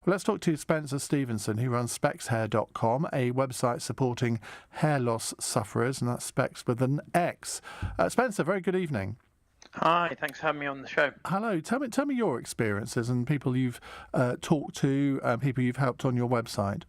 Well, let's talk to Spencer Stevenson, who runs spexhair.com, a website supporting hair loss sufferers, and that's Spex with an X. Spencer, very good evening. Hi, thanks for having me on the show. Hello. Tell me your experiences and people you've talked to, people you've helped on your website.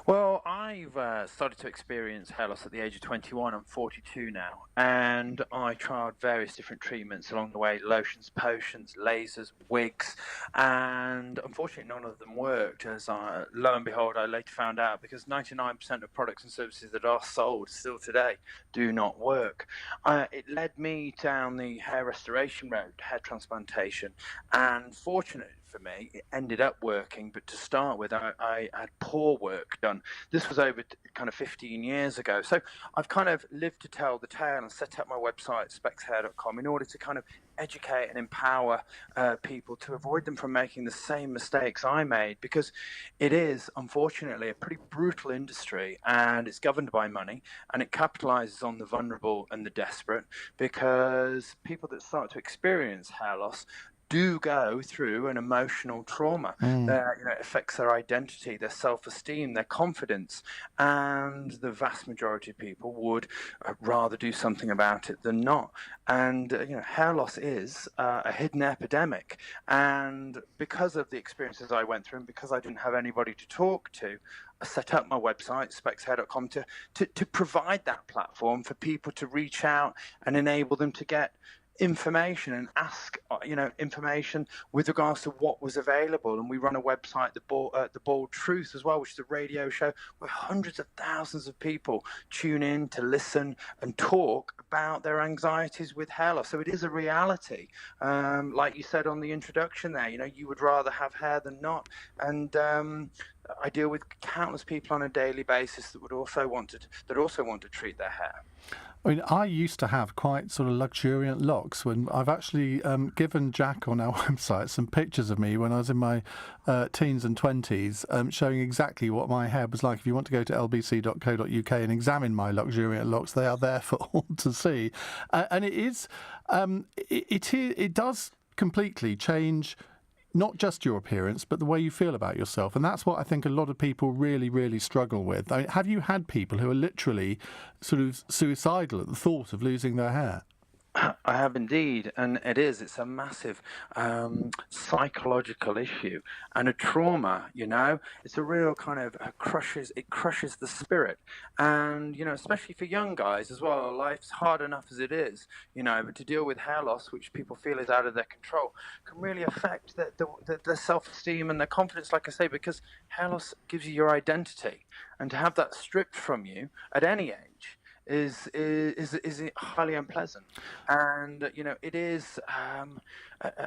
Well, I've started to experience hair loss at the age of 21. I'm 42 now, and I tried various different treatments along the way: lotions, potions, lasers, wigs, and unfortunately none of them worked. As lo and behold, I later found out, because 99% of products and services that are sold still today do not work. It led me down the hair restoration road, hair transplantation, and fortunately for me, it ended up working. But to start with, I had poor work done. This was over kind of 15 years ago. So I've kind of lived to tell the tale and set up my website, spexhair.com, in order to kind of educate and empower people to avoid them from making the same mistakes I made, because it is, unfortunately, a pretty brutal industry, and it's governed by money, and it capitalizes on the vulnerable and the desperate, because people that start to experience hair loss do go through an emotional trauma that affects their identity, their self-esteem, their confidence, and the vast majority of people would rather do something about it than not. And hair loss is a hidden epidemic, and because of the experiences I went through, and because I didn't have anybody to talk to, I set up my website, spexhair.com, to provide that platform for people to reach out and enable them to get information and ask information with regards to what was available. And we run a website, the Bald Truth, as well, which is a radio show where hundreds of thousands of people tune in to listen and talk about their anxieties with hair loss. So it is a reality. Like you said on the introduction there, you would rather have hair than not. And I deal with countless people on a daily basis that also want to treat their hair. I mean, I used to have quite sort of luxuriant locks. When I've actually given Jack on our website some pictures of me when I was in my teens and 20s, showing exactly what my hair was like. If you want to go to lbc.co.uk and examine my luxuriant locks, they are there for all to see. And it is, it does completely change not just your appearance, but the way you feel about yourself. And that's what I think a lot of people really, really struggle with. I mean, have you had people who are literally sort of suicidal at the thought of losing their hair? I have indeed, and it's a massive psychological issue and a trauma. It's a real kind of crushes the spirit, and especially for young guys as well. Life's hard enough as it is, but to deal with hair loss, which people feel is out of their control, can really affect their self-esteem and their confidence. Like I say, because hair loss gives you your identity, and to have that stripped from you at any age is highly unpleasant. And it is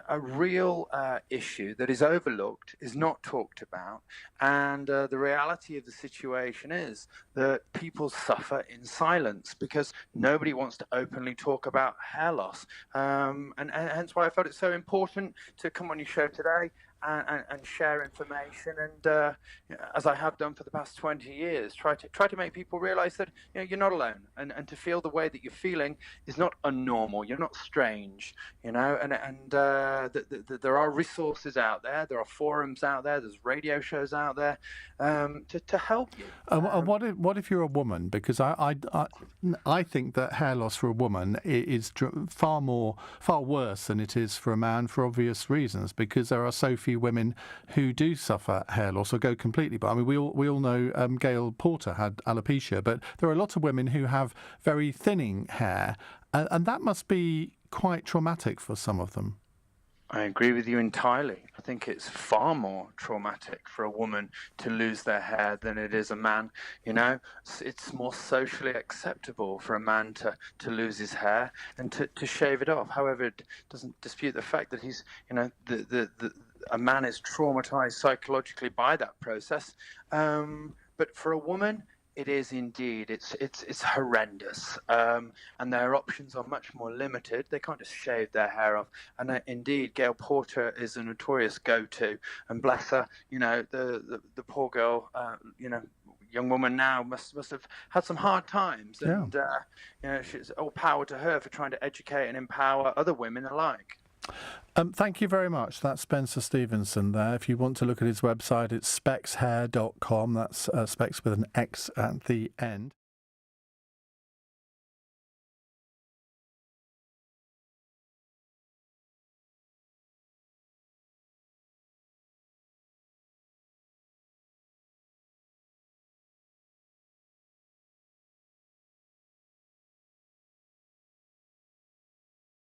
a real issue that is overlooked, is not talked about, and the reality of the situation is that people suffer in silence because nobody wants to openly talk about hair loss, and hence why I felt it's so important to come on your show today and share information, and as I have done for the past 20 years, try to make people realize that you're not alone, and to feel the way that you're feeling is not unnormal. You're not strange, and there are resources out there, there are forums out there, there's radio shows out there to help you. And what if you're a woman? Because I think that hair loss for a woman is far worse than it is for a man, for obvious reasons, because there are so few women who do suffer hair loss or go completely. But I mean, we all know Gail Porter had alopecia, but there are lots of women who have very thinning hair, and that must be quite traumatic for some of them. I agree with you entirely. I think it's far more traumatic for a woman to lose their hair than it is a man. It's more socially acceptable for a man to lose his hair and to shave it off. However, it doesn't dispute the fact that he's, a man is traumatized psychologically by that process. But for a woman, it is indeed. It's horrendous, and their options are much more limited. They can't just shave their hair off. And indeed, Gail Porter is a notorious go-to. And bless her, the poor girl, young woman now must have had some hard times. And she's all power to her for trying to educate and empower other women alike. Thank you very much. That's Spencer Stevenson there. If you want to look at his website, it's spexhair.com. That's Specs with an X at the end.